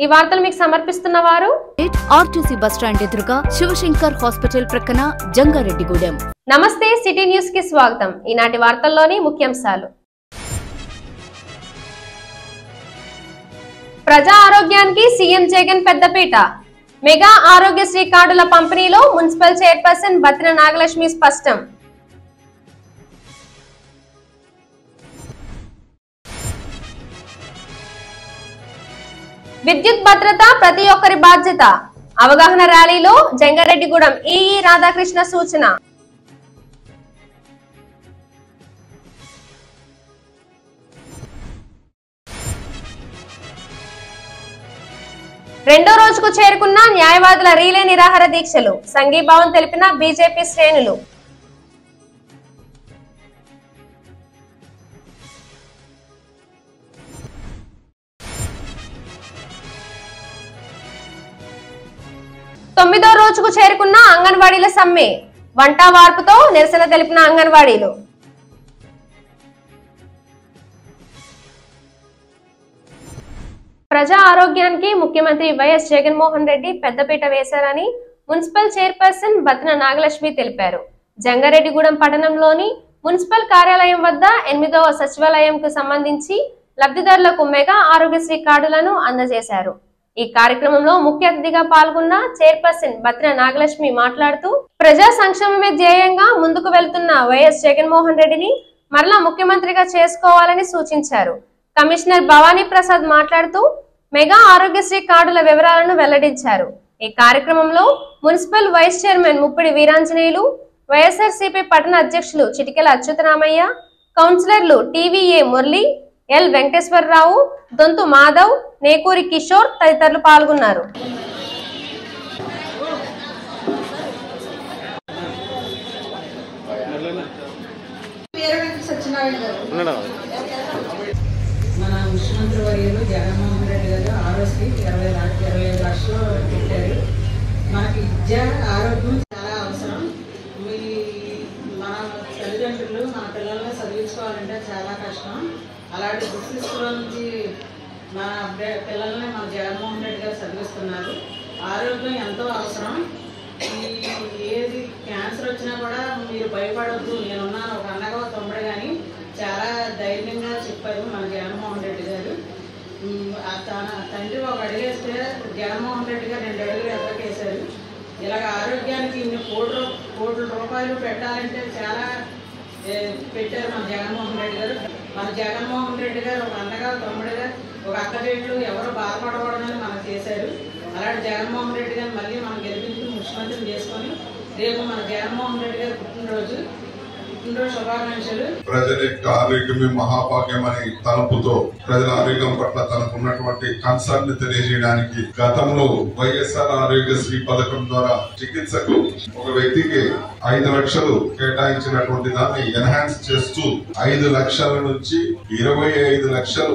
ఈ వార్తలు మీకు సమర్పిస్తున్న వారు ఆర్టీసీ బస్ స్టాండ్ ఎదురుగా శివశంకర్ హాస్పిటల్ ప్రక్కన జంగారెడ్డిగూడెం. నమస్తే, సిటీ న్యూస్ కి స్వాగతం. ఈనాటి వార్తల్లోని ముఖ్యాంశాలు. ప్రజా ఆరోగ్యానికి సీఎం జగన్ పెద్దపీట. మెగా ఆరోగ్యశ్రీ కార్డుల పంపిణీలో మున్సిపల్ చైర్పర్సన్ బత్తిన నాగలక్ష్మి స్పష్టం. విద్యుత్ భద్రత ప్రతి ఒక్కరి బాధ్యత. అవగాహన ర్యాలీలో జంగారెడ్డిగూడెం ఈఈ రాధాకృష్ణ సూచన. రెండో రోజుకు చేరుకున్న న్యాయవాదుల రీలే నిరాహార దీక్షలు. సంఘీభావం తెలిపిన బీజేపీ శ్రేణులు. తొమ్మిదో రోజుకు చేరుకున్న అంగన్వాడీల సమ్మె. వంట వార్పుతో నిరసన తెలిపిన అంగన్వాడీలు. ప్రజా ఆరోగ్యానికి ముఖ్యమంత్రి వైఎస్ జగన్మోహన్ రెడ్డి పెద్దపీట వేశారని మున్సిపల్ చైర్పర్సన్ బత్తిన నాగలక్ష్మి తెలిపారు. జంగారెడ్డిగూడెం పట్టణంలోని మున్సిపల్ కార్యాలయం వద్ద 8వ సచివాలయంకు సంబంధించి లబ్ధిదారులకు మెగా ఆరోగ్యశ్రీ కార్డులను అందజేశారు. ఈ కార్యక్రమంలో ముఖ్య అతిథిగా పాల్గొన్న చైర్పర్సన్ బత్తిన నాగలక్ష్మి మాట్లాడుతూ ప్రజా సంక్షేమమే ధ్యేయంగా ముందుకు వెళ్తున్న వైఎస్ జగన్మోహన్ రెడ్డిని మరలా ముఖ్యమంత్రిగా చేసుకోవాలని సూచించారు. కమిషనర్ భవానీ ప్రసాద్ మాట్లాడుతూ మెగా ఆరోగ్యశ్రీ కార్డుల వివరాలను వెల్లడించారు. ఈ కార్యక్రమంలో municipal vice chairman Muppidi Veeranjaneyulu, YSRCP పట్టణ అధ్యక్షులు చిటికెల అచ్యుతరామయ్య, కౌన్సిలర్లు టీవీఏ మురళి, ఎల్ వెంకటేశ్వరరావు, దొంతు మాధవ్, నేకూరి కిషోర్ తదితరులు పాల్గొన్నారు. మన ముఖ్యమంత్రి వర్యులు జగన్మోహన్ రెడ్డి గారు ఆరోగ్యశ్రీ 25 లక్షలు పెట్టారు. మనకి విద్య ఆరోగ్యం చాలా అవసరం. మన తల్లిదండ్రులు మన పిల్లల్ని చదివించుకోవాలంటే చాలా కష్టం. అలాంటి దుస్థితిలో నుంచి మన పిల్లల్ని మన జగన్మోహన్ రెడ్డి గారు చదివిస్తున్నారు. ఆరోగ్యం ఎంతో అవసరం. ఏది క్యాన్సర్ వచ్చినా కూడా మీరు భయపడవద్దు, నేనున్నాను ఒక అన్నగా తమ్ముడు కానీ చాలా ధైర్యంగా చెప్పారు మన జగన్మోహన్ రెడ్డి గారు. తన తండ్రి ఒక అడుగేస్తే జగన్మోహన్ రెడ్డి గారు 2 అడుగులు ఎదకేశారు. ఇలాగ ఆరోగ్యానికి ఇన్ని కోట్ల రూపాయలు పెట్టాలంటే చాలా పెట్టారు మన జగన్మోహన్ రెడ్డి గారు. మన జగన్మోహన్ రెడ్డి గారు ఒక అన్నగా తమ్ముడుగా ఒక అక్క చెట్లు ఎవరు బాధపడకూడదని మనకు చేశారు. అలాంటి జగన్మోహన్ రెడ్డి గారిని మళ్ళీ మనం గెలిపించి ముఖ్యమంత్రిని చేసుకొని రేపు మన జగన్మోహన్ రెడ్డి గారు పుట్టినరోజు శుభాకాంక్షలు. ప్రజల యొక్క ఆరోగ్యమే మహాభాగ్యం అని తలుపుతో ప్రజల ఆరోగ్యం పట్ల తనకున్నటువంటి కన్సర్న్ ని తెలియజేయడానికి గతంలో వైఎస్ఆర్ ఆరోగ్యశ్రీ పథకం ద్వారా చికిత్సకు ఒక వ్యక్తికి 5 లక్షలు కేటాయించినటువంటి దాన్ని ఎన్హాన్స్ చేస్తూ 5 లక్షల నుంచి 25 లక్షలు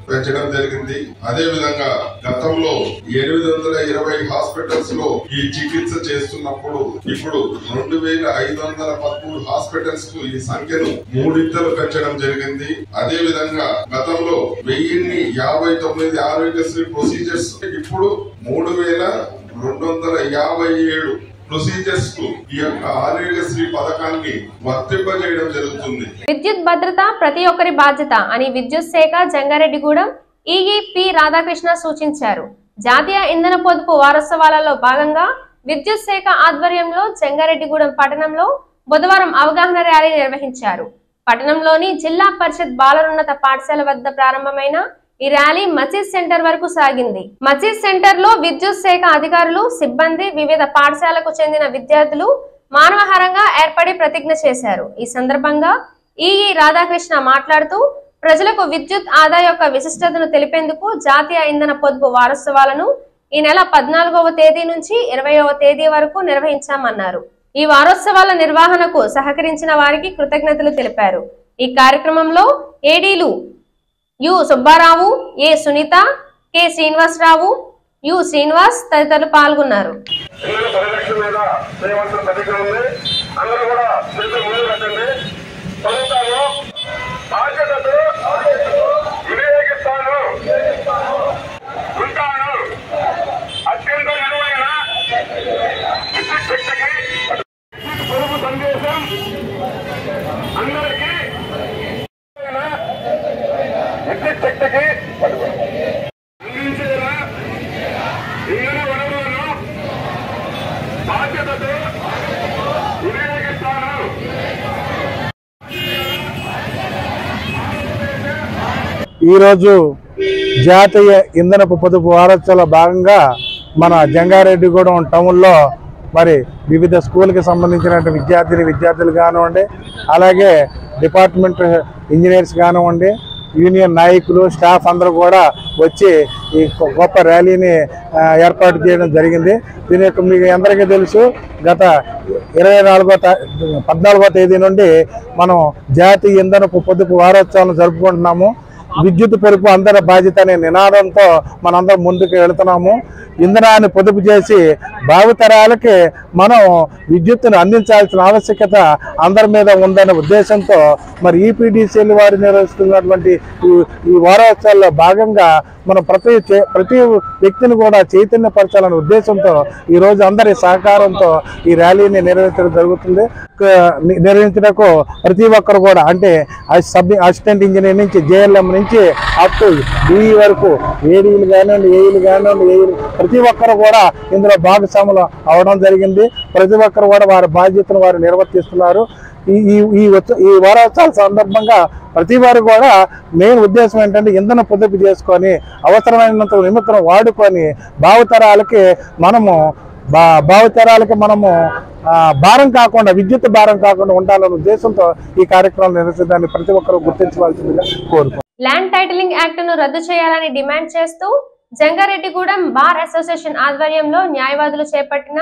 పెంచడం జరిగింది. అదే విధంగా గతంలో 820 హాస్పిటల్స్ లో ఈ చికిత్స చేస్తున్నప్పుడు ఇప్పుడు 2513 హాస్పిటల్స్ కు ఈ సంఖ్యను 3 పెంచడం జరిగింది. అదే విధంగా గతంలో 1059 ఆరోగ్యశ్రీ ప్రొసీజర్స్ ఇప్పుడు 3257 ప్రొసీజర్స్ కు ఈ యొక్క ఆరోగ్యశ్రీ పథకాన్ని వర్తింపజేయడం జరుగుతుంది. విద్యుత్ భద్రత ప్రతి ఒక్కరి బాధ్యత అని విద్యుత్ శాఖ జంగారెడ్డిగూడెం ఈఈపి రాధాకృష్ణ సూచించారు. జాతీయ ఇంధన పొదుపు వారోత్సవాలలో భాగంగా విద్యుత్ శాఖ ఆధ్వర్యంలో జంగారెడ్డిగూడెం పట్టణంలో బుధవారం అవగాహన ర్యాలీ నిర్వహించారు. పట్టణంలోని జిల్లా పరిషత్ బాలరున్నత పాఠశాల వద్ద ప్రారంభమైన ఈ ర్యాలీ మసీద్ సెంటర్ వరకు సాగింది. మసీద్ సెంటర్ లో విద్యుత్ శాఖ అధికారులు, సిబ్బంది, వివిధ పాఠశాలకు చెందిన విద్యార్థులు మానవహారంగా ఏర్పడి ప్రతిజ్ఞ చేశారు. ఈ సందర్భంగా ఈఈ రాధాకృష్ణ మాట్లాడుతూ ప్రజలకు విద్యుత్ ఆదా యొక్క విశిష్టతను తెలిపేందుకు జాతీయ ఇంధన పొదుపు వారోత్సవాలను ఈ నెల 14వ తేదీ నుంచి 20వ తేదీ వరకు నిర్వహించామన్నారు. ఈ వారోత్సవాల నిర్వహణకు సహకరించిన వారికి కృతజ్ఞతలు తెలిపారు. ఈ కార్యక్రమంలో ఏడీలు U Subbarao, A Sunitha, K Srinivasarao, U Srinivas తదితరులు పాల్గొన్నారు. బాధ్యతతో వినియోగిస్తాను ఉంటాను. విద్యుత్ శక్తికి అందించేలా ఇంధన వనరులను బాధ్యతతో వినియోగిస్తాను. ఈరోజు జాతీయ ఇంధనపు పొదుపు వారోత్సవాల భాగంగా మన జంగారెడ్డిగూడెం టౌన్లో మరి వివిధ స్కూల్కి సంబంధించిన విద్యార్థులు కానివ్వండి, అలాగే డిపార్ట్మెంట్ ఇంజనీర్స్ కానివ్వండి, యూనియన్ నాయకులు, స్టాఫ్ అందరూ కూడా వచ్చి ఈ గొప్ప ర్యాలీని ఏర్పాటు చేయడం జరిగింది. దీని యొక్క మీకు అందరికీ తెలుసు, గత 14వ తేదీ నుండి మనం జాతీయ ఇంధనపు పొదుపు వారోత్సవాలను జరుపుకుంటున్నాము. విద్యుత్ పొదుపు అందరి బాధ్యత అనే నినాదంతో మనందరం ముందుకు వెళుతున్నాము. ఇంధనాన్ని పొదుపు చేసి భావితరాలకి మనం విద్యుత్తును అందించాల్సిన ఆవశ్యకత అందరి మీద ఉందనే ఉద్దేశంతో మరి ఈపీడీసీఎల్ వారు నిర్వహిస్తున్నటువంటి ఈ వారోత్సవాల్లో భాగంగా మనం ప్రతి వ్యక్తిని కూడా చైతన్యపరచాలనే ఉద్దేశంతో ఈరోజు అందరి సహకారంతో ఈ ర్యాలీని నిర్వహించడం జరుగుతుంది. నిర్వహించడానికి ప్రతి ఒక్కరు కూడా అంటే అసిస్టెంట్ ఇంజనీర్ నుంచి జేఎల్ఎం నుంచి అప్ టు డిఈ వరకు ఏడీలు కానివ్వండి, ఏఈలు కానివ్వండి, ప్రతి ఒక్కరు కూడా ఇందులో భాగస్వాములు అవడం జరిగింది. ప్రతి ఒక్కరు కూడా వారి బాధ్యతను వారు నిర్వర్తిస్తున్నారు. ఈ వారోత్సవాల సందర్భంగా ప్రతి వారు కూడా మెయిన్ ఉద్దేశం ఏంటంటే ఇంధన పొదుపు చేసుకొని అవసరమైనంత నిమిత్తం వాడుకొని భావితరాలకి మనము భారం కాకుండా, విద్యుత్ భారం కాకుండా ఉండాలనే ఉద్దేశంతో ఈ కార్యక్రమం నిర్వహించడాన్ని ప్రతి ఒక్కరూ గుర్తించవలసిందిగా కోరుకుంటున్నాను. ల్యాండ్ టైటిలింగ్ యాక్ట్ ను రద్దు చేయాలని డిమాండ్ చేస్తూ జంగారెడ్డిగూడెం బార్ అసోసియేషన్ ఆధ్వర్యంలో న్యాయవాదులు చేపట్టిన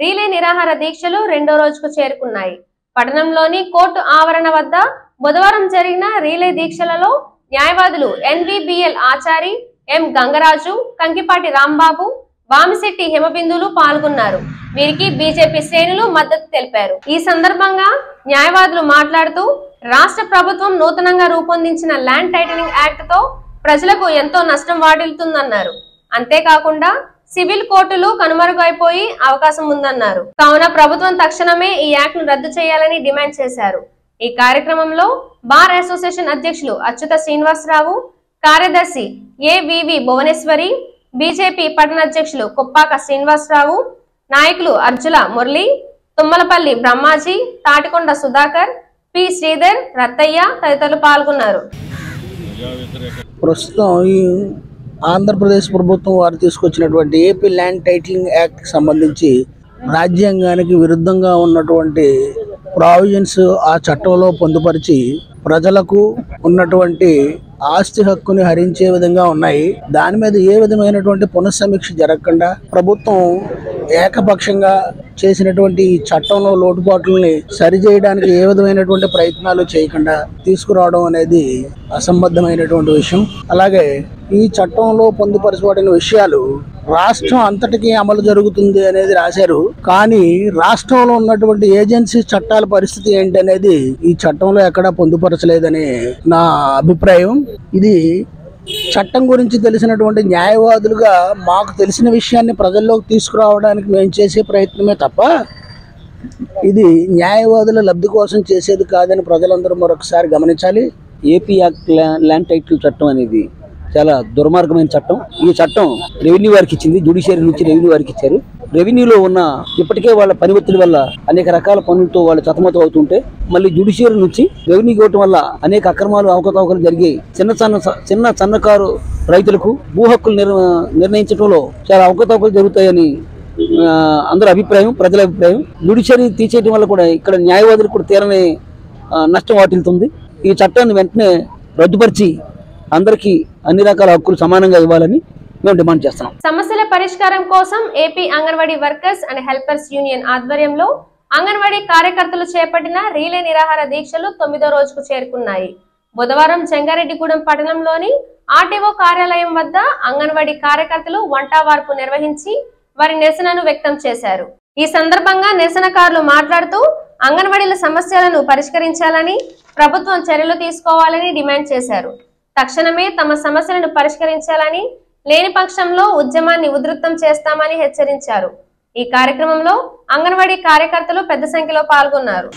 రీలే నిరాహార దీక్షలు 2వ రోజుకు చేరుకున్నాయి. పట్టణంలోని కోర్టు ఆవరణ వద్ద బుధవారం జరిగిన రీలే దీక్షలలో న్యాయవాదులు ఎన్విబిఎల్ ఆచారి, ఎం గంగరాజు, కంకిపాటి రాంబాబు, బామిశెట్టి హిమబిందులు పాల్గొన్నారు. వీరికి బీజేపీ శ్రేణులు మద్దతు తెలిపారు. ఈ సందర్భంగా న్యాయవాదులు మాట్లాడుతూ రాష్ట్ర ప్రభుత్వం నూతనంగా రూపొందించిన ల్యాండ్ టైటిలింగ్ యాక్ట్ తో ప్రజలకు ఎంతో నష్టం వాటిల్లుతుందన్నారు. అంతేకాకుండా సివిల్ కోర్టులు కనుమరుగైపోయి అవకాశం ఉందన్నారు. కావున ప్రభుత్వం తక్షణమే ఈ యాక్ట్ ను రద్దు చేయాలని డిమాండ్ చేశారు. ఈ కార్యక్రమంలో బార్ అసోసియేషన్ అధ్యక్షులు అచ్యుత శ్రీనివాసరావు, కార్యదర్శి ఏవివి భువనేశ్వరి, బీజేపీ పట్టణ అధ్యక్షులు కొప్పాక శ్రీనివాసరావు, నాయకులు అర్జుల మురళి, తుమ్మలపల్లి బ్రహ్మాజీ, తాటికొండ సుధాకర్, పి శ్రీధర్, రత్తయ్య తదితరులు పాల్గొన్నారు. ప్రస్తుతం ఈ ఆంధ్రప్రదేశ్ ప్రభుత్వం వారు తీసుకొచ్చినటువంటి ఏపీ ల్యాండ్ టైటిలింగ్ యాక్ట్ సంబంధించి రాజ్యాంగానికి విరుద్ధంగా ఉన్నటువంటి ప్రావిజన్స్ ఆ చట్టంలో పొందుపరిచి ప్రజలకు ఉన్నటువంటి ఆస్తి హక్కుని హరించే విధంగా ఉన్నాయి. దాని మీద ఏ విధమైనటువంటి పునఃసమీక్ష జరగకుండా ప్రభుత్వం ఏకపక్షంగా చేసినటువంటి ఈ చట్టంలో లోటుపాట్లని సరిచేయడానికి ఏ విధమైనటువంటి ప్రయత్నాలు చేయకుండా తీసుకురావడం అనేది అసంబద్ధమైనటువంటి విషయం. అలాగే ఈ చట్టంలో పొందుపరచబడిన విషయాలు రాష్ట్రం అంతటికీ అమలు జరుగుతుంది అనేది రాశారు. కానీ రాష్ట్రంలో ఉన్నటువంటి ఏజెన్సీ చట్టాల పరిస్థితి ఏంటనేది ఈ చట్టంలో ఎక్కడా పొందుపరచలేదని నా అభిప్రాయం. ఇది చట్టం గురించి తెలిసినటువంటి న్యాయవాదులుగా మాకు తెలిసిన విషయాన్ని ప్రజల్లోకి తీసుకురావడానికి మేము చేసే ప్రయత్నమే తప్ప ఇది న్యాయవాదుల లబ్ధి కోసం చేసేది కాదని ప్రజలందరూ మరొకసారి గమనించాలి. ఏపీ యాక్ట్ ల్యాండ్ టైటిల్ చట్టం అనేది చాలా దుర్మార్గమైన చట్టం. ఈ చట్టం రెవెన్యూ వారికి ఇచ్చింది, జ్యుడిషియరీ నుంచి రెవెన్యూ వారికి ఇచ్చారు. రెవెన్యూలో ఉన్న ఇప్పటికే వాళ్ళ పని ఒత్తిడి వల్ల అనేక రకాల పనులతో వాళ్ళు సతమతం అవుతుంటే మళ్ళీ జ్యుడిషియరీ నుంచి రెవెన్యూ ఇవ్వటం వల్ల అనేక అక్రమాలు అవకతవకలు జరిగాయి. చిన్న సన్నకారు రైతులకు భూ హక్కులు నిర్ణయించడంలో చాలా అవకతవకలు జరుగుతాయని అందరి అభిప్రాయం, ప్రజల అభిప్రాయం. జ్యుడిషియరీ తీసేయడం వల్ల కూడా ఇక్కడ న్యాయవాదులకు కూడా తీరని నష్టం వాటిల్తుంది. ఈ చట్టాన్ని వెంటనే రద్దుపరిచి అందరికీ అన్ని రకాల హక్కులు సమానంగా ఇవ్వాలని మేము డిమాండ్ చేస్తున్నాం. సమస్యల పరిష్కారం కోసం AP anganwadi workers and helpers union ఆధ్వర్యంలో అంగన్వాడీ కార్యకర్తలు చేపట్టిన రీలే నిరాహార దీక్షలు 9వ రోజుకు చేరుకున్నాయి. బుధవారం జంగారెడ్డిగూడెం పట్టణంలోని ఆర్టీఓ కార్యాలయం వద్ద అంగన్వాడీ కార్యకర్తలు వంటవార్పు నిర్వహించి వారి నిరసనను వ్యక్తం చేశారు. ఈ సందర్భంగా నిరసనకారులు మాట్లాడుతూ అంగన్వాడీల సమస్యలను పరిష్కరించాలని, ప్రభుత్వం చర్యలు తీసుకోవాలని డిమాండ్ చేశారు. తక్షణమే తమ సమస్యలను పరిష్కరించాలని, లేని పక్షంలో ఉద్యమాన్ని ఉధృతం చేస్తామని హెచ్చరించారు. ఈ కార్యక్రమంలో అంగన్వాడీ కార్యకర్తలు పెద్ద సంఖ్యలో పాల్గొన్నారు.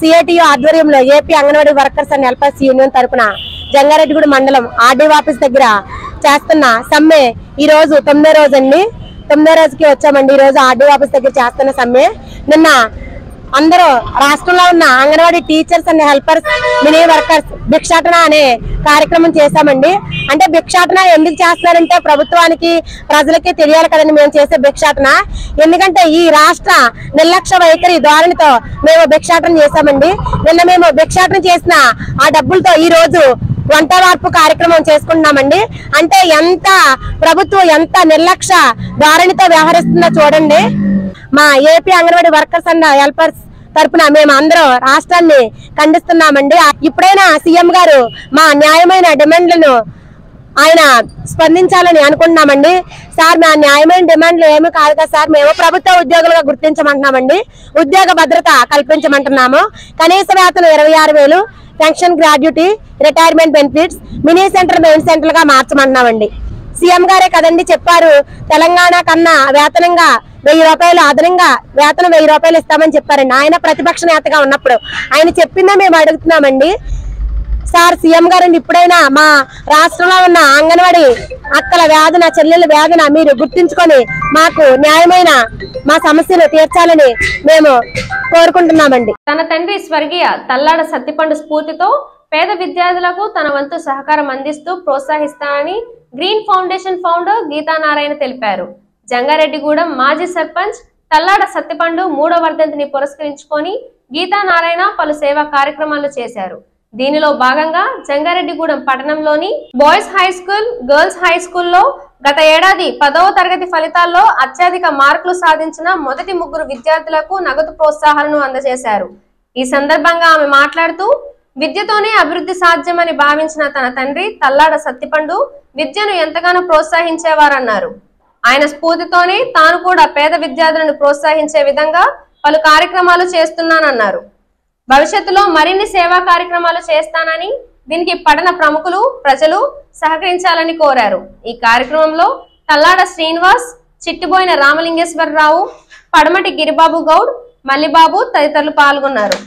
సిఐటియు ఆధ్వర్యంలో AP anganwadi workers and helpers union తరపున జంగారెడ్డిగూడెం మండలం ఆర్డీఓ ఆఫీస్ దగ్గర చేస్తున్న సమ్మె ఈ రోజు 9వ రోజు అండి. 9వ రోజుకి వచ్చామండి. ఈ రోజు ఆర్డీఓ ఆఫీస్ దగ్గర చేస్తున్న సమ్మె. నిన్న అందరూ రాష్ట్రంలో ఉన్న anganwadi teachers and helpers mini workers భిక్షాటన అనే కార్యక్రమం చేశామండి. అంటే భిక్షాటన ఎందుకు చేస్తున్నారంటే ప్రభుత్వానికి ప్రజలకి తెలియాలి కదండి మేము చేసే భిక్షాటన. ఎందుకంటే ఈ రాష్ట్ర నిర్లక్ష్య వైఖరి ధోరణితో మేము భిక్షాటన చేశామండి. నిన్న మేము భిక్షాటన చేసిన ఆ డబ్బులతో ఈ రోజు వంట వార్పు కార్యక్రమం చేసుకుంటున్నామండి. అంటే ఎంత ప్రభుత్వం ఎంత నిర్లక్ష్య ధోరణితో వ్యవహరిస్తుందో చూడండి. మా AP anganwadi workers and helpers తరపున మేము అందరం రాష్ట్రాన్ని ఖండిస్తున్నామండి. ఇప్పుడైనా సీఎం గారు మా న్యాయమైన డిమాండ్లను ఆయన స్పందించాలని అనుకుంటున్నామండి. సార్ మా న్యాయమైన డిమాండ్లు ఏమి కాదు కదా సార్, మేము ప్రభుత్వ ఉద్యోగులుగా గుర్తించమంటున్నామండి. ఉద్యోగ భద్రత కల్పించమంటున్నాము. కనీస వేతనం 26,000, pension, gratuity, retirement benefits, mini centre main centre గా మార్చమంటున్నామండి. సీఎం గారే కదండి చెప్పారు తెలంగాణ కన్నా వేతనంగా 1000 రూపాయలు అదనంగా వేతనం 1000 రూపాయలు ఇస్తామని చెప్పారండి. ఆయన ప్రతిపక్ష నేతగా ఉన్నప్పుడు ఆయన చెప్పిందే మేము అడుగుతున్నామండి. సార్ సీఎం గారండి ఇప్పుడైనా మా రాష్ట్రంలో ఉన్న అంగన్వాడీ అక్కల వేదన చెల్లెల వేదన మీరు గుర్తించుకొని మాకు న్యాయమైన మా సమస్యను తీర్చాలని మేము కోరుకుంటున్నామండి. తన తండ్రి స్వర్గీయ తల్లాడ సత్తిపండు స్ఫూర్తితో పేద విద్యార్థులకు తన వంతు సహకారం అందిస్తూ ప్రోత్సహిస్తానని గ్రీన్ ఫౌండేషన్ ఫౌండర్ గీతానారాయణ తెలిపారు. జంగారెడ్డిగూడెం మాజీ సర్పంచ్ తల్లాడ సత్తిపండు 3వ వర్ధంతిని పురస్కరించుకొని గీతానారాయణ పలు సేవా కార్యక్రమాలు చేశారు. దీనిలో భాగంగా జంగారెడ్డిగూడెం పట్టణంలోని boys high school, girls high స్కూల్లో గత ఏడాది 10వ తరగతి ఫలితాల్లో అత్యధిక మార్కులు సాధించిన మొదటి 3 విద్యార్థులకు నగదు ప్రోత్సాహాలను అందజేశారు. ఈ సందర్భంగా ఆమె మాట్లాడుతూ విద్యతోనే అభివృద్ధి సాధ్యమని భావించిన తన తండ్రి తల్లాడ సత్తిపండు విద్యను ఎంతగానో ప్రోత్సహించేవారన్నారు. ఆయన స్ఫూర్తితోనే తాను కూడా పేద విద్యార్థులను ప్రోత్సహించే విధంగా పలు కార్యక్రమాలు చేస్తున్నానన్నారు. భవిష్యత్తులో మరిన్ని సేవా కార్యక్రమాలు చేస్తానని, దీనికి పట్టణ ప్రముఖులు ప్రజలు సహకరించాలని కోరారు. ఈ కార్యక్రమంలో తల్లాడ శ్రీనివాస్, చిట్టిబోయిన రామలింగేశ్వరరావు, పడమటి గిరిబాబు గౌడ్, మల్లిబాబు తదితరులు పాల్గొన్నారు.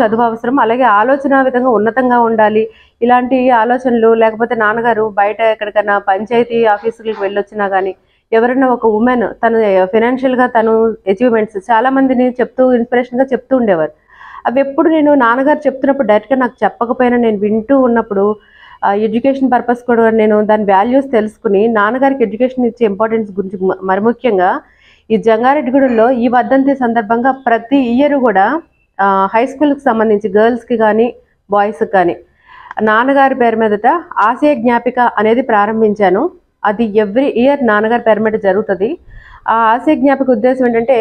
చదువు అవసరం, అలాగే ఆలోచన విధంగా ఉన్నతంగా ఉండాలి. ఇలాంటి ఆలోచనలు లేకపోతే నాన్నగారు బయట ఎక్కడికైనా పంచాయతీ ఆఫీసులకు వెళ్ళొచ్చినా కానీ ఎవరైనా ఒక ఉమెన్ తను ఫైనాన్షియల్ గా తను అచీవ్మెంట్స్ చాలా మందిని చెప్తూ ఇన్స్పిరేషన్ గా చెప్తూ ఉండేవారు. అవి ఎప్పుడు నేను నాన్నగారు చెప్తున్నప్పుడు డైరెక్ట్గా నాకు చెప్పకపోయినా నేను వింటూ ఉన్నప్పుడు ఎడ్యుకేషన్ పర్పస్ కూడా నేను దాని వాల్యూస్ తెలుసుకుని నాన్నగారికి ఎడ్యుకేషన్ ఇచ్చే ఇంపార్టెన్స్ గురించి మరి ముఖ్యంగా ఈ జంగారెడ్డిగూడెంలో ఈ వర్ధంతి సందర్భంగా ప్రతి ఇయర్ కూడా హై స్కూల్కి సంబంధించి గర్ల్స్కి కానీ బాయ్స్కి కానీ నాన్నగారి పేరు మీదట ఆశయ జ్ఞాపిక అనేది ప్రారంభించాను. అది ఎవ్రీ ఇయర్ నాన్నగారి పేరు మీద జరుగుతుంది. ఆ ఆశయ జ్ఞాపిక ఉద్దేశం ఏంటంటే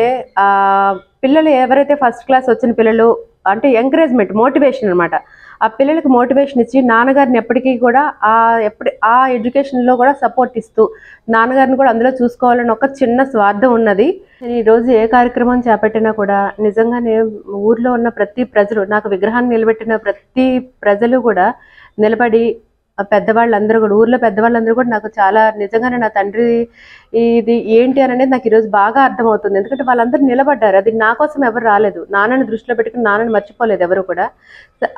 పిల్లలు ఎవరైతే ఫస్ట్ క్లాస్ వచ్చిన పిల్లలు అంటే ఎంకరేజ్మెంట్, మోటివేషన్ అనమాట. ఆ పిల్లలకి మోటివేషన్ ఇచ్చి నాన్నగారిని ఎప్పటికీ కూడా ఆ ఎడ్యుకేషన్లో కూడా సపోర్ట్ ఇస్తూ నాన్నగారిని కూడా అందులో చూసుకోవాలని ఒక చిన్న స్వార్థం ఉన్నది. నేను ఈరోజు ఏ కార్యక్రమం చేపట్టినా కూడా నిజంగానే ఊర్లో ఉన్న ప్రతి ప్రజలు, నాకు విగ్రహాన్ని నిలబెట్టిన ప్రతి ప్రజలు కూడా నిలబడి పెద్దవాళ్ళందరూ కూడా ఊర్లో పెద్దవాళ్ళందరూ కూడా నాకు చాలా నిజంగానే నా తండ్రి ఇది ఏంటి అని అనేది నాకు ఈరోజు బాగా అర్థమవుతుంది. ఎందుకంటే వాళ్ళందరూ నిలబడ్డారు. అది నా కోసం ఎవరు రాలేదు. నాన్నని దృష్టిలో పెట్టుకుని నాన్నని మర్చిపోలేదు ఎవరు కూడా.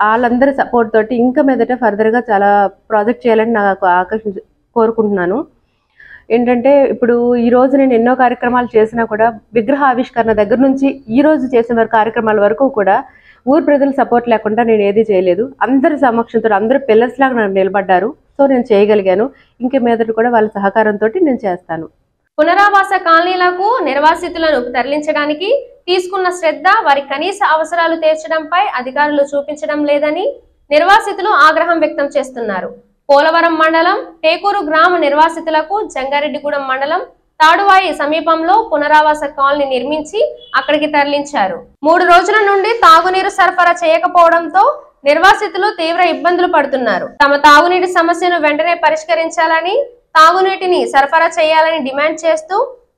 వాళ్ళందరి సపోర్ట్ తోటి ఇంకా మీదట ఫర్దర్గా చాలా ప్రాజెక్ట్ చేయాలని నాకు కోరుకుంటున్నాను. ఏంటంటే ఇప్పుడు ఈరోజు నేను ఎన్నో కార్యక్రమాలు చేసినా కూడా విగ్రహ ఆవిష్కరణ దగ్గర నుంచి ఈరోజు చేసిన కార్యక్రమాల వరకు కూడా ఊరు ప్రజల సపోర్ట్ లేకుండా నేను ఏది చేయలేదు. అందరి సమక్షంతో అందరూ పిల్లర్స్ లాగా నాకు నిలబడ్డారు. సో నేను చేయగలిగాను. ఇంక మీదట కూడా వాళ్ళ సహకారంతో నేను చేస్తాను. పునరావాస కాలనీలకు నిర్వాసితులను తరలించడానికి తీసుకున్న శ్రద్ధ వారి కనీస అవసరాలు తీర్చడంపై అధికారులు చూపించడం లేదని నిర్వాసితులు ఆగ్రహం వ్యక్తం చేస్తున్నారు. పోలవరం మండలం టేకూరు గ్రామ నిర్వాసితులకు జంగారెడ్డిగూడెం మండలం తాడువాయి సమీపంలో పునరావాస కాలనీ నిర్మించి అక్కడికి తరలించారు. 3 రోజుల నుండి తాగునీరు సరఫరా చేయకపోవడంతో నిర్వాసితులు తీవ్ర ఇబ్బందులు పడుతున్నారు. తమ తాగునీటి సమస్యను వెంటనే పరిష్కరించాలని, తాగునీటిని సరఫరా చేయాలని డిమాండ్ చేస్తూ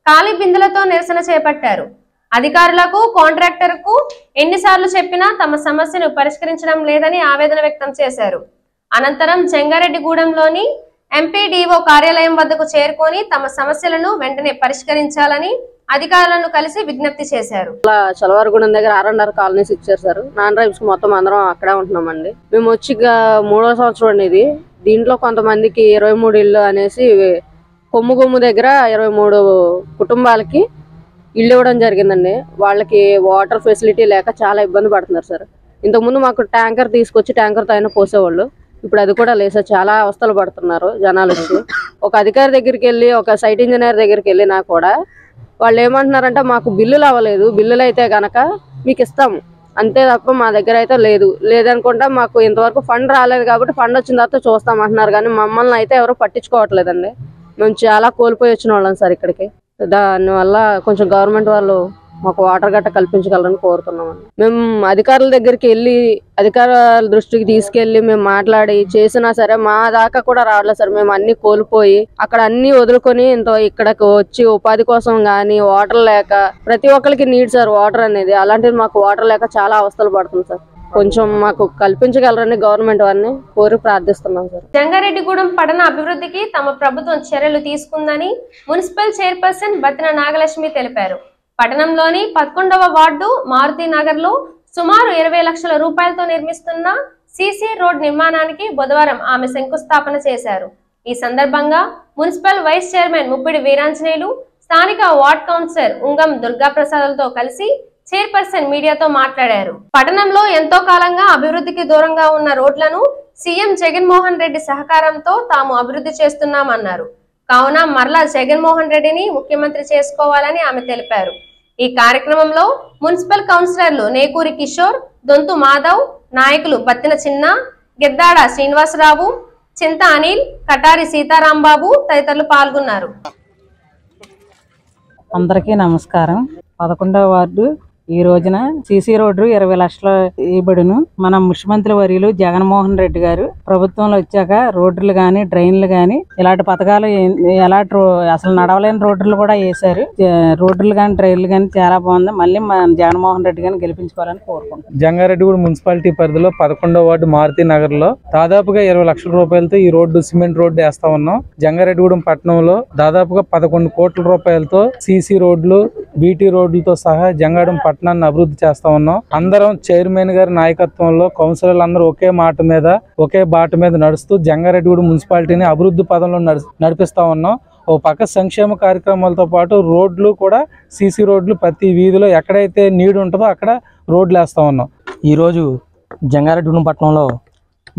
ఖాళీ బిందెలతో నిరసన చేపట్టారు. అధికారులకు, కాంట్రాక్టర్కు ఎన్నిసార్లు చెప్పినా తమ సమస్యను పరిష్కరించడం లేదని ఆవేదన వ్యక్తం చేశారు. అనంతరం జంగారెడ్డిగూడెంలోని ఎంపీడీఓ కార్యాలయం వద్దకు చేరుకొని తమ సమస్యలను వెంటనే పరిష్కరించాలని, అధికారులను కలిసి విజ్ఞప్తి చేశారు. చలవారగూడెం దగ్గర R&R కాలనీస్ ఇచ్చారు సార్. నాన్ ట్రైబ్స్ మొత్తం అందరం అక్కడే ఉంటున్నామండి. మేము వచ్చి 3వ సంవత్సరం అండి ఇది. దీంట్లో కొంతమందికి 23 ఇళ్ళు అనేసి కొమ్ము దగ్గర 23 కుటుంబాలకి ఇల్లు ఇవ్వడం జరిగిందండి. వాళ్ళకి వాటర్ ఫెసిలిటీ లేక చాలా ఇబ్బంది పడుతున్నారు సార్. ఇంతకుముందు మాకు ట్యాంకర్ తీసుకొచ్చి ట్యాంకర్తో అయినా పోసేవాళ్ళు. ఇప్పుడు అది కూడా లేదు సార్. చాలా అవస్థలు పడుతున్నారు జనాలు వచ్చి. ఒక అధికారి దగ్గరికి వెళ్ళి, ఒక సైట్ ఇంజనీర్ దగ్గరికి వెళ్ళినా కూడా వాళ్ళు ఏమంటున్నారంటే మాకు బిల్లులు అవ్వలేదు, బిల్లులు అయితే కనుక మీకు ఇస్తాము అంతే తప్ప మా దగ్గర అయితే లేదనుకుంటా. మాకు ఇంతవరకు ఫండ్ రాలేదు కాబట్టి ఫండ్ వచ్చిన తర్వాత చూస్తామంటున్నారు కానీ మమ్మల్ని అయితే ఎవరు పట్టించుకోవట్లేదండి. మేము చాలా కోల్పోయి వచ్చిన వాళ్ళం సార్ ఇక్కడికి. దానివల్ల కొంచెం గవర్నమెంట్ వాళ్ళు మాకు వాటర్ గట్ట కల్పించగలరని కోరుతున్నామండి. మేము అధికారుల దగ్గరికి వెళ్ళి, అధికారుల దృష్టికి తీసుకెళ్లి మేము మాట్లాడి చేసినా సరే మా దాకా కూడా రావట్లేదు సార్. మేము అన్ని కోల్పోయి అక్కడ అన్ని వదులుకొని ఇక్కడికి వచ్చి ఉపాధి కోసం గానీ వాటర్ లేక, ప్రతి ఒక్కరికి నీడ్ సార్ వాటర్ అనేది. అలాంటిది మాకు వాటర్ లేక చాలా అవస్థలు పడుతుంది సార్. కొంచెం మాకు కల్పించగలరని గవర్నమెంట్ వారిని కోరి ప్రార్థిస్తున్నాం సార్. జంగారెడ్డిగూడెం పట్టణ అభివృద్ధికి తమ ప్రభుత్వం చర్యలు తీసుకుందని మున్సిపల్ చైర్పర్సన్ బత్తిన నాగలక్ష్మి తెలిపారు. పట్టణంలోని 11వ వార్డు మారుతి నగర్ లో సుమారు 20 లక్షల రూపాయలతో నిర్మిస్తున్న సీసీ రోడ్ నిర్మాణానికి బుధవారం ఆమె శంకుస్థాపన చేశారు. ఈ సందర్భంగా municipal vice chairman Muppidi Veeranjaneyulu, స్థానిక వార్డ్ కౌన్సిలర్ ఉంగం దుర్గాప్రసాద్లతో కలిసి చైర్పర్సన్ మీడియాతో మాట్లాడారు. పట్టణంలో ఎంతో కాలంగా అభివృద్ధికి దూరంగా ఉన్న రోడ్లను సీఎం జగన్మోహన్ రెడ్డి సహకారంతో తాము అభివృద్ధి చేస్తున్నామన్నారు. కావున మరలా జగన్మోహన్ రెడ్డిని ముఖ్యమంత్రి చేసుకోవాలని ఆమె తెలిపారు. ఈ కార్యక్రమంలో మున్సిపల్ కౌన్సిలర్లు నేకూరి కిషోర్, దొంతు మాధవ్, నాయకులు బత్తిన చిన్న, గిద్దాడ శ్రీనివాసరావు, చింత అనిల్, కటారి సీతారాంబాబు తదితరులు పాల్గొన్నారు. అందరికీ నమస్కారం. 11వ వార్డు ఈ రోజున సీసీ రోడ్డు 20 లక్షలు ఇవ్వబడును. మన ముఖ్యమంత్రి వర్యులు జగన్మోహన్ రెడ్డి గారు ప్రభుత్వంలో వచ్చాక రోడ్లు గాని, డ్రైన్లు గాని, ఇలాంటి పథకాలు అసలు నడవలేని రోడ్లు కూడా వేశారు. రోడ్లు గాని, డ్రైన్లు గాని చాలా బాగుంది. మళ్ళీ మన జగన్మోహన్ రెడ్డి గారిని గెలిపించుకోవాలని కోరుకుంటున్నాం. జంగారెడ్డిగూడెం మున్సిపాలిటీ పరిధిలో 11వ వార్డు మారుతి నగర్ లో దాదాపుగా 20 లక్షల రూపాయలతో ఈ రోడ్డు సిమెంట్ రోడ్డు వేస్తా ఉన్నాం. జంగారెడ్డిగూడెం పట్టణంలో దాదాపుగా 11 కోట్ల రూపాయలతో సీసీ రోడ్లు, బీటీ రోడ్లతో సహా జంగారెడ్డిగూడెం పట్టణాన్ని అభివృద్ధి చేస్తా ఉన్నాం. అందరం చైర్మన్ గారి నాయకత్వంలో కౌన్సిలర్లు అందరూ ఒకే బాట మీద నడుస్తూ జంగారెడ్డిగూడెం మున్సిపాలిటీని అభివృద్ధి పదంలో నడిపిస్తా ఉన్నాం. ఓ పక్క సంక్షేమ కార్యక్రమాలతో పాటు రోడ్లు కూడా సీసీ రోడ్లు ప్రతి వీధిలో ఎక్కడైతే నీడ్ ఉంటుందో అక్కడ రోడ్లు వేస్తా ఉన్నాం. ఈరోజు జంగారెడ్డిగూడెం పట్టణంలో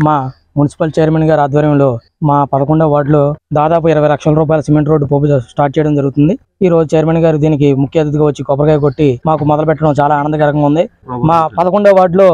మా మున్సిపల్ చైర్మన్ గారి ఆధ్వర్యంలో మా 11వ వార్డులో దాదాపు 20 లక్షల రూపాయల సిమెంట్ రోడ్డు పోపు స్టార్ట్ చేయడం జరుగుతుంది. ఈ రోజు చైర్మన్ గారు దీనికి ముఖ్య అతిథిగా వచ్చి కొబ్బరికాయ కొట్టి మాకు మొదలు పెట్టడం చాలా ఆనందకరంగా ఉంది. మా 11వ వార్డులో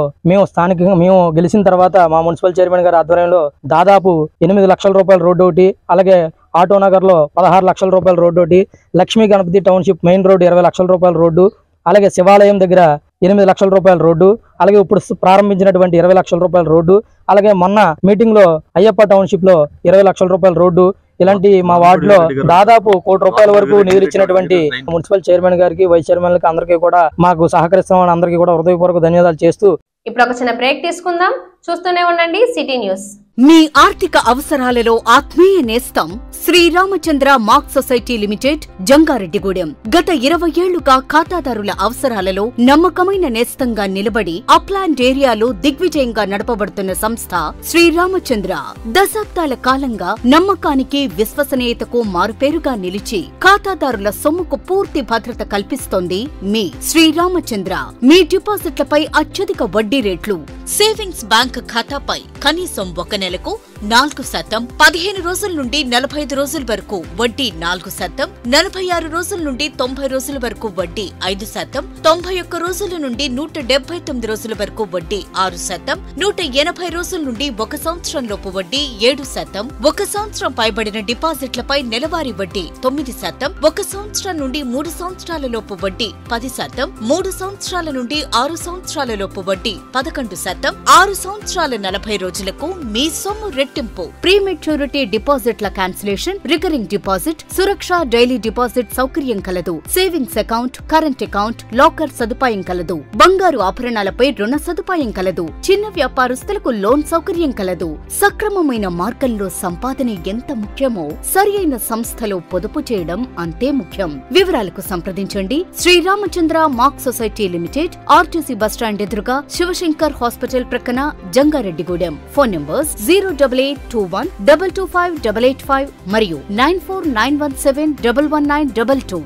మేము గెలిచిన తర్వాత మా మున్సిపల్ చైర్మన్ గారి ఆధ్వర్యంలో దాదాపు 8 లక్షల రూపాయల రోడ్డు ఒకటి, అలాగే ఆటో నగర్ లో 16 లక్షల రూపాయల రోడ్డు ఒకటి, Lakshmi Ganapathi township main road 20 లక్షల రూపాయల రోడ్డు, అలాగే శివాలయం దగ్గర 8 లక్షల రూపాయల రోడ్డు, అలాగే ఇప్పుడు ప్రారంభించినటువంటి 20 లక్షల రూపాయల రోడ్డు, అలాగే మొన్న మీటింగ్ లో అయ్యప్ప టౌన్షిప్ లో 20 లక్షల రూపాయల రోడ్డు, ఇలాంటి మా వార్డులో దాదాపు 1 కోటి రూపాయల వరకు నిధులు ఇచ్చినటువంటి మున్సిపల్ చైర్మన్ గారికి, వైస్ చైర్మన్లకి అందరికీ కూడా మాకు సహకరిస్తామని అందరికీ కూడా హృదయపూర్వక ధన్యవాదాలు చేస్తూ ఇప్పుడు ఒక చిన్న బ్రేక్ తీసుకుందాం. చూస్తూనే ఉండండి సిటీ న్యూస్. మీ ఆర్థిక అవసరాలలో ఆత్మీయ నేస్తం Sriramachandra mark society limited Jangareddygudem. గత 20 ఏళ్లుగా ఖాతాదారుల అవసరాలలో నమ్మకమైన నేస్తంగా నిలబడి అప్లాండ్ ఏరియాలో దిగ్విజయంగా నడపబడుతున్న సంస్థ శ్రీరామచంద్ర. దశాబ్దాల కాలంగా నమ్మకానికి, విశ్వసనీయతకు మారుపేరుగా నిలిచి ఖాతాదారుల సొమ్ముకు పూర్తి భద్రత కల్పిస్తోంది మీ శ్రీరామచంద్ర. మీ డిపాజిట్లపై అత్యధిక వడ్డీ రేట్లు, సేవింగ్స్ బ్యాంక్ ఖాతాపై కనీసం 1 నెలకు 4%, 15 రోజుల నుండి 45 రోజుల వరకు వడ్డీ 4%, 46 రోజుల నుండి 90 రోజుల వరకు వడ్డీ 5%, 91 రోజుల నుండి 179 రోజుల వరకు వడ్డీ 6%, 180 రోజుల నుండి 1 సంవత్సరం లోపు వడ్డీ 7%, 1 సంవత్సరం పైబడిన డిపాజిట్లపై నెలవారీ వడ్డీ 9%, 1 సంవత్సరం నుండి 3 సంవత్సరాల లోపు వడ్డీ 10%, 3 సంవత్సరాల నుండి 6 సంవత్సరాల లోపు వడ్డీ 11%, 6 సంవత్సరాల 40 రోజులకు మీ సొమ్ము రెట్టింపు. ప్రీమెచ్యూరిటీ డిపాజిట్ల క్యాన్సిలేషన్, రికరింగ్ డిపాజిట్, సురక్ష డైలీ డిపాజిట్ సౌకర్యం కలదు. Savings account, current account, locker సదుపాయం కలదు. బంగారు ఆభరణాలపై రుణ సదుపాయం కలదు. చిన్న వ్యాపారస్తులకు లోన్ సౌకర్యం కలదు. సక్రమమైన మార్గంలో సంపాదన ఎంత ముఖ్యమో సరియైన సంస్థలో పొదుపు చేయడం అంతే ముఖ్యం. వివరాలకు సంప్రదించండి. Sriramachandra mark society limited, RTC bus stand ఎదురుగా, శివశంకర్ హాస్పిటల్ ప్రక్కన, జంగారెడ్డిగూడెం. ఫోన్ నంబర్స్ 08821225885 మరియు 9491711922.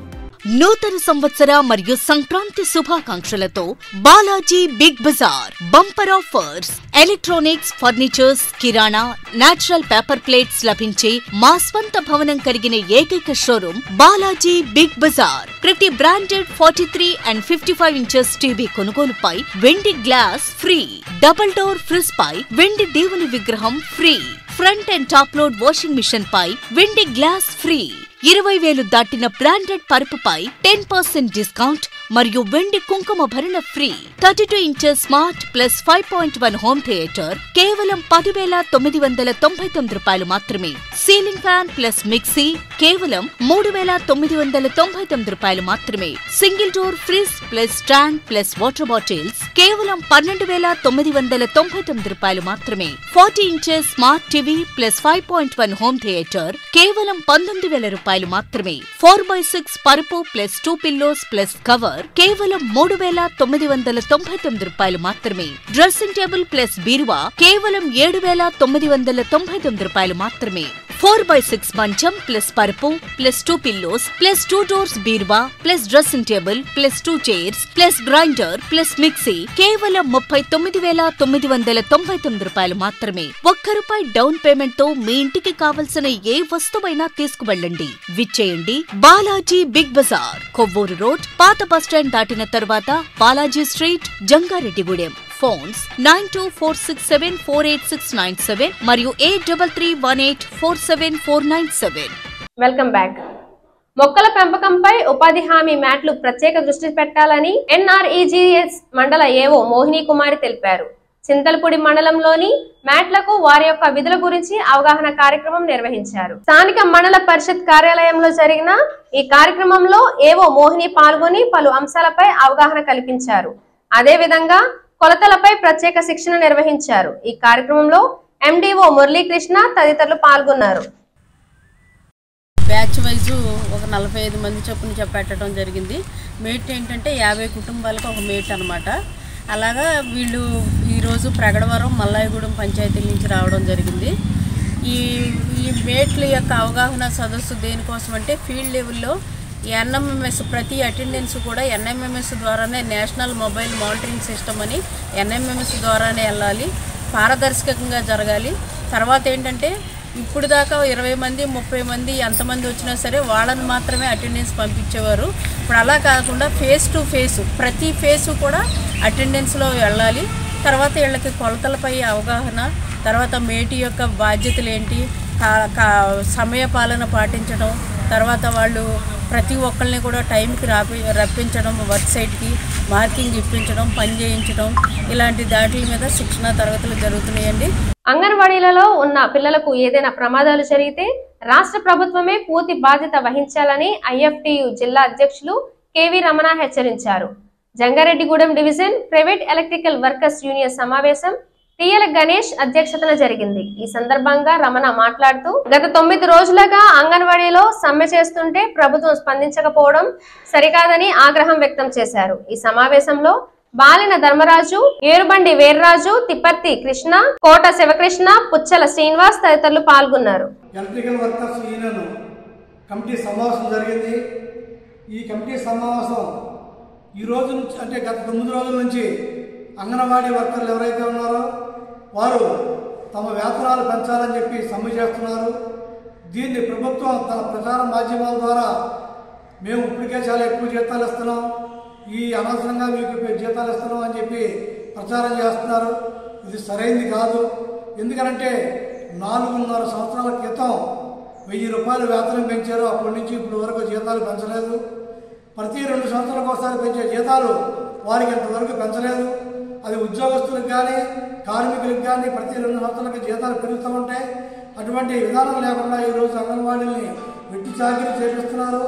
నూతన సంవత్సర మరియు సంక్రాంతి శుభాకాంక్షలతో Balaji big bazaar bumper offers. Electronics, furnitures, కిరాణా, నేచురల్ పేపర్ ప్లేట్స్ లభించే మా స్వంత భవనం కలిగిన ఏకైక షోరూం బాలాజీ బిగ్ బజార్. ప్రతి బ్రాండెడ్ 43 and 55 inches టీవీ కొనుగోలుపై వెండి glass free. Double door fridge పై వెండి దేవుని విగ్రహం free. Front and top load washing machine పై వెండి గ్లాస్ ఫ్రీ. 20,000 దాటిన బ్రాండెడ్ పరుపుపై 10% డిస్కౌంట్ మరియు వెండి కుంకుమ భరణ free. 32 inches smart plus 5.1 home theatre కేవలం 10,999 రూపాయలు మాత్రమే. సీలింగ్ ఫ్యాన్ ప్లస్ మిక్సీ కేవలం 3,999 రూపాయలు మాత్రమే. Single door fridge plus stand plus water bottles కేవలం 12,999 రూపాయలు మాత్రమే. 40 inches smart TV plus 5.1 home theatre కేవలం 19,000 రూపాయలు మాత్రమే. 4x6 పరుపు ప్లస్ 2 పిల్లోస్ ప్లస్ కవర్ కేవలం 3,999 రూపాయలు మాత్రమే. డ్రెస్సింగ్ టేబుల్ ప్లస్ బీరువా కేవలం 7,999 రూపాయలు మాత్రమే. 4x6 మంచం ప్లస్ పరుపు ప్లస్ 2 పిల్లోస్ ప్లస్ 2 డోర్స్ బీరువా plus dressing table plus 2 chairs plus grinder plus mixie కేవలం 39,999 రూపాయలు మాత్రమే. ₹1 డౌన్ పేమెంట్ తో మీ ఇంటికి కావలసిన ఏ వస్తువైనా తీసుకువెళ్ళండి. విచ్చేయండి బాలాజీ బిగ్ బజార్, కొవ్వూరు రోడ్, పాత బస్టాండ్ దాటిన తరువాత, బాలాజీ స్ట్రీట్, జంగారెడ్డిగూడెం. ఫోన్స్ 9246748697 మరియు 8331847497. Welcome back. మొక్కల పెంపకంపై ఉపాధి హామీ మ్యాట్లు ప్రత్యేక దృష్టి పెట్టాలని ఎన్ఆర్ఈజీఎస్ మండల ఏవో మోహిని కుమారి తెలిపారు. చింతలపూడి మండలంలోని మ్యాట్లకు వారి యొక్క విధుల గురించి అవగాహన కార్యక్రమం నిర్వహించారు. స్థానిక మండల పరిషత్ కార్యాలయంలో జరిగిన ఈ కార్యక్రమంలో ఏవో మోహిని పాల్గొని పలు అంశాలపై అవగాహన కల్పించారు. అదే విధంగా కొలతలపై ప్రత్యేక శిక్షణ నిర్వహించారు. ఈ కార్యక్రమంలో ఎండిఓ మురళీకృష్ణ తదితరులు పాల్గొన్నారు. బ్యాచ్ వైజు ఒక 45 మంది చొప్పున పెట్టడం జరిగింది. మేట్ ఏంటంటే 50 కుటుంబాలకు ఒక మేట్ అనమాట. అలాగా వీళ్ళు ఈరోజు ప్రగడవరం, మల్లాయగూడెం పంచాయతీల నుంచి రావడం జరిగింది. ఈ మేట్ల యొక్క అవగాహన సదస్సు దేనికోసం అంటే ఫీల్డ్ లెవెల్లో ఎన్ఎంఎంఎస్ ప్రతి అటెండెన్స్ కూడా ఎన్ఎంఎంఎస్ ద్వారానే, నేషనల్ మొబైల్ మానిటరింగ్ సిస్టమ్ అని ఎన్ఎంఎంఎస్ ద్వారానే వెళ్ళాలి, పారదర్శకంగా జరగాలి. తర్వాత ఏంటంటే ఇప్పుడు దాకా 20 మంది 30 మంది ఎంతమంది వచ్చినా సరే వాళ్ళని మాత్రమే అటెండెన్స్ పంపించేవారు. ఇప్పుడు అలా కాకుండా ఫేస్ టు ఫేస్ ప్రతి ఫేసు కూడా అటెండెన్స్లో వెళ్ళాలి. తర్వాత వీళ్ళకి కొలతలపై అవగాహన, తర్వాత మేటి యొక్క బాధ్యతలు ఏంటి, సమయపాలన పాటించడం, తర్వాత వాళ్ళు ప్రతి ఒక్కరిని కూడా టైంకి రప్పించడం, వర్క్ సైట్కి మార్కింగ్ ఇప్పించడం, పని చేయించడం, ఇలాంటి దాటి మీద శిక్షణ తరగతులు జరుగుతున్నాయండి. అంగన్వాడీలలో ఉన్న పిల్లలకు ఏదైనా ప్రమాదాలు జరిగితే రాష్ట్ర ప్రభుత్వమే పూర్తి బాధ్యత వహించాలని ఐఎఫ్టియు జిల్లా అధ్యక్షులు కెవి రమణ హెచ్చరించారు. Jangareddygudem division private electrical workers union సమావేశం టిఎల్ గణేష్ అధ్యక్షతన జరిగింది. ఈ సందర్భంగా రమణ మాట్లాడుతూ గత 9 రోజులుగా అంగన్వాడీలో సమ్మె చేస్తుంటే ప్రభుత్వం స్పందించకపోవడం సరికాదని ఆగ్రహం వ్యక్తం చేశారు. ఈ సమావేశంలో బాలిన ధర్మరాజు, ఏరుబండి వీర్రాజు, తిప్పర్తి కృష్ణ, కోట శివకృష్ణ, పుచ్చల శ్రీనివాస్ తదితరులు పాల్గొన్నారు. ఎలక్ట్రికల్ వర్కర్స్ యూనియన్ కమిటీ సమావేశం జరిగింది. ఈ కమిటీ సమావేశం ఈ రోజు నుంచి అంటే గత 9 రోజుల నుంచి అంగన్వాడీ వర్కర్లు ఎవరైతే ఉన్నారో వారు తమ వేతనాలు పెంచాలని చెప్పి సమ్మె చేస్తున్నారు. దీన్ని ప్రభుత్వం తన ప్రచార మాధ్యమాల ద్వారా మేము ఇప్పటికే చాలా ఎక్కువ జీతాలు ఇస్తున్నాం, ఈ అనవసరంగా మీకు జీతాలు ఇస్తున్నాం అని చెప్పి ప్రచారం చేస్తున్నారు. ఇది సరైనది కాదు. ఎందుకంటే 4.5 సంవత్సరాల క్రితం 1000 రూపాయలు వేతనం పెంచారు. అప్పటి నుంచి ఇప్పటి వరకు జీతాలు పెంచలేదు. ప్రతి 2 సంవత్సరాలకు ఒకసారి పెంచే జీతాలు వారికి ఇంతవరకు పెంచలేదు. అది ఉద్యోగస్తులకు కానీ కార్మికులకు కానీ ప్రతి 2 సంవత్సరాలకి జీతాలు పెరుగుతూ ఉంటాయి. అటువంటి విధానం లేకుండా ఈరోజు అంగన్వాడీని వెట్టి చాకిరీ చేపిస్తున్నారు.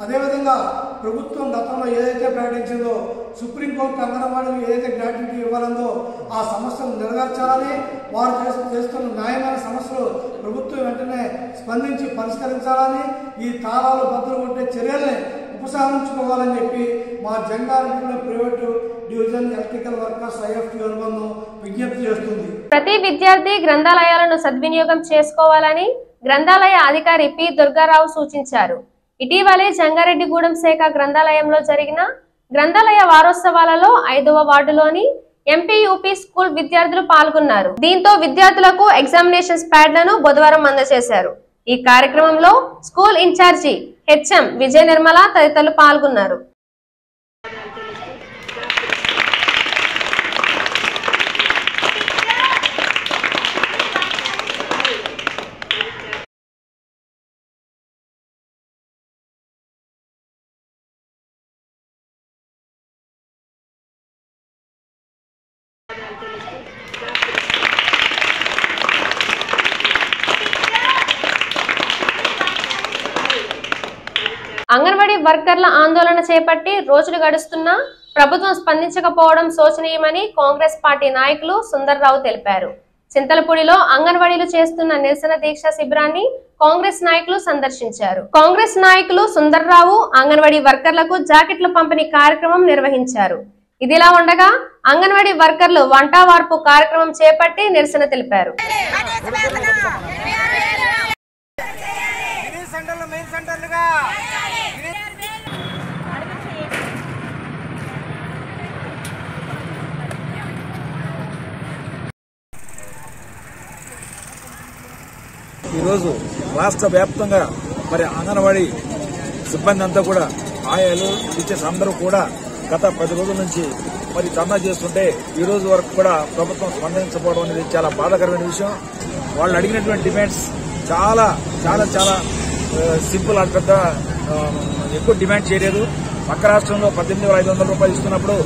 అదేవిధంగా ప్రభుత్వం గతంలో ఏదైతే ప్రకటించిందో సుప్రీంకోర్టు అంగన్వాడీలు ఏదైతే గ్రాట్యుటీ ఇవ్వాలందో ఆ సమస్యను నెరవేర్చాలని, వారు చేస్తున్న న్యాయమైన సమస్యలు ప్రభుత్వం వెంటనే స్పందించి పరిష్కరించాలని, ఈ తాళాలు బద్దలు కొట్టే చర్యల్ని ఉపసంహరించుకోవాలని చెప్పి మా Jangareddygudem private division electrical workers IFT అనుబంధం విజ్ఞప్తి చేస్తుంది. ప్రతి విద్యార్థి గ్రంథాలయాలను సద్వినియోగం చేసుకోవాలని గ్రంథాలయ అధికారి పి దుర్గారావు సూచించారు. ఇటీవలే జంగారెడ్డిగూడెం శాఖ గ్రంథాలయంలో జరిగిన గ్రంథాలయ వారోత్సవాలలో 5వ వార్డులోని ఎంపీయూపీ స్కూల్ విద్యార్థులు పాల్గొన్నారు. దీంతో విద్యార్థులకు ఎగ్జామినేషన్స్ ప్యాడ్లను బుధవారం అందజేశారు. ఈ కార్యక్రమంలో school incharge HM Vijaya Nirmala తదితరులు పాల్గొన్నారు. అంగన్వాడీ వర్కర్ల ఆందోళన చేపట్టి రోజులు గడుస్తున్నా ప్రభుత్వం స్పందించకపోవడం శోచనీయమని కాంగ్రెస్ పార్టీ నాయకులు సుందర్రావు తెలిపారు. చింతలపూడిలో అంగన్వాడీలు చేస్తున్న నిరసన దీక్ష శిబిరాన్ని కాంగ్రెస్ నాయకులు సందర్శించారు. కాంగ్రెస్ నాయకులు సుందర్రావు అంగన్వాడీ వర్కర్లకు జాకెట్ల పంపిణీ కార్యక్రమం నిర్వహించారు. ఇదిలా ఉండగా అంగన్వాడీ వర్కర్లు వంట వార్పు కార్యక్రమం చేపట్టి నిరసన తెలిపారు. ఈరోజు రాష్ట్ర వ్యాప్తంగా మరి అంగన్వాడీ సిబ్బంది అంతా కూడా ఆయాలు టీచర్స్ అందరూ కూడా గత 10 రోజుల నుంచి మరి ధర్నా చేస్తుంటే ఈ రోజు వరకు కూడా ప్రభుత్వం స్పందించకపోవడం అనేది చాలా బాధాకరమైన విషయం. వాళ్ళు అడిగినటువంటి డిమాండ్స్ చాలా చాలా చాలా సింపుల్, అంత పెద్ద ఎక్కువ డిమాండ్ చేయలేదు. పక్క రాష్ట్రంలో 18,500 రూపాయలు ఇస్తున్నప్పుడు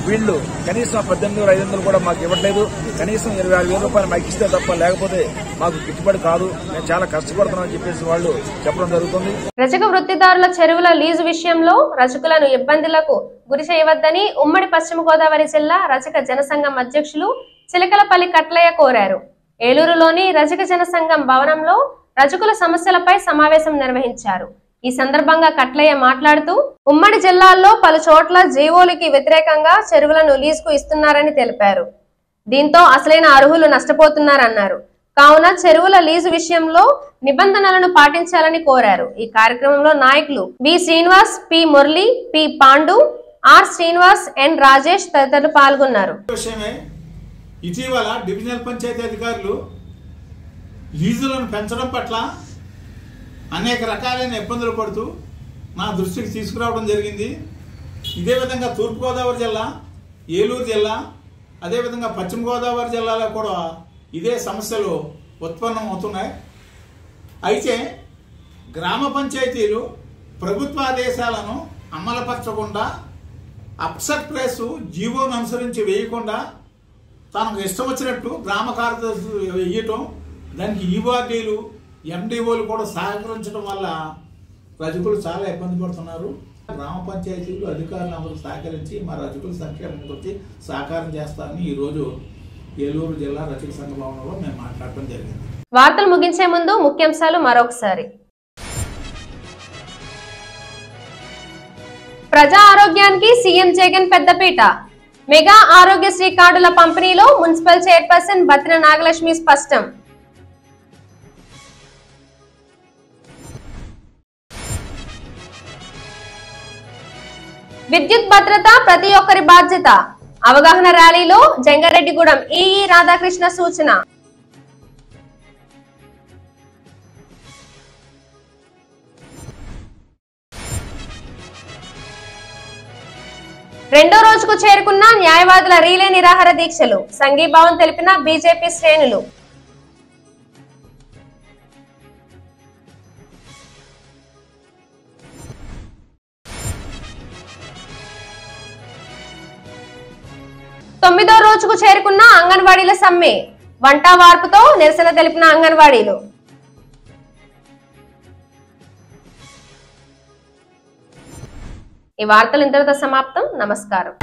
వీళ్ళు కనీసం 18,500 కూడా మాకు ఇవ్వట్లేదు. కనీసం 26,000 రూపాయలు మాకు ఇస్తే తప్ప లేకపోతే మాకు గిట్టుబడి కాదు, మేము చాలా కష్టపడుతున్నామని చెప్పేసి వాళ్ళు చెప్పడం జరుగుతుంది. రజక వృత్తిదారుల చెరువుల లీజు విషయంలో రజకులను ఇబ్బందులకు గురి చేయవద్దని ఉమ్మడి పశ్చిమ గోదావరి జిల్లా రజక జనసంఘం అధ్యక్షులు చిలకలపల్లి కట్లయ్య కోరారు. ఏలూరులోని రజక జనసంఘం భవనంలో రజకుల సమస్యలపై సమావేశం నిర్వహించారు. ఈ సందర్భంగా కట్లయ్య మాట్లాడుతూ ఉమ్మడి జిల్లాల్లో పలు చోట్ల జీవోలకి వ్యతిరేకంగా చెరువులను లీజుకు ఇస్తున్నారని తెలిపారు. దీంతో అసలైన అర్హులు నష్టపోతున్నారన్నారు. కావున చెరువుల లీజు విషయంలో నిబంధనలను పాటించాలని కోరారు. ఈ కార్యక్రమంలో నాయకులు B Srinivas, P Murali, P Pandu, R Srinivas, N Rajesh తదితరులు పాల్గొన్నారు. ఇటీవల డివిజనల్ పంచాయతీ అధికారులు లీజులను పెంచడం పట్ల అనేక రకాలైన ఇబ్బందులు పడుతూ నా దృష్టికి తీసుకురావడం జరిగింది. ఇదే విధంగా తూర్పుగోదావరి జిల్లా, ఏలూరు జిల్లా, అదేవిధంగా పశ్చిమ గోదావరి జిల్లాలో కూడా ఇదే సమస్యలు ఉత్పన్నం అవుతున్నాయి. అయితే గ్రామ పంచాయతీలు ప్రభుత్వ ఆదేశాలను అమలుపరచకుండా అప్సెట్ ప్లేస్ జీవోను అనుసరించి వేయకుండా తనకు ఇష్టం వచ్చినట్టు గ్రామ కార్యదర్శులు వేయటం, దానికి ఈవార్డీలు ఎండిఓలు కూడా సహకరించడం వల్ల రజకులు చాలా ఇబ్బంది పడుతున్నారు. గ్రామ పంచాయతీలు అధికారులు అందరూ సహకరించి మా రజకుల సంక్షేమం గురించి సహకారం చేస్తారని ఈరోజు ఏలూరు జిల్లా రజక సంఘ భవనంలో మేము మాట్లాడటం జరిగింది. వార్తలు ముగించే ముందు ముఖ్యాంశాలు మరొకసారి. ప్రజా ఆరోగ్యానికి సీఎం జగన్ పెద్దపీట. మెగా ఆరోగ్యశ్రీ కార్డుల పంపిణీలో మున్సిపల్ చైర్పర్సన్ బత్తిన నాగలక్ష్మి స్పష్టం. విద్యుత్ భద్రత ప్రతి ఒక్కరి బాధ్యత. అవగాహన ర్యాలీలో జంగారెడ్డిగూడెం ఈఈ రాధాకృష్ణ సూచన. రెండో రోజుకు చేరుకున్న న్యాయవాదుల రీలే నిరాహార దీక్షలు. సంఘీభావం తెలిపిన బీజేపీ శ్రేణులు. 9వ రోజుకు చేరుకున్న అంగన్వాడీల సమ్మె. వంట వార్పుతో నిరసన తెలిపిన అంగన్వాడీలు. ఈ వార్తలు ఇంతటితో సమాప్తం. నమస్కారం.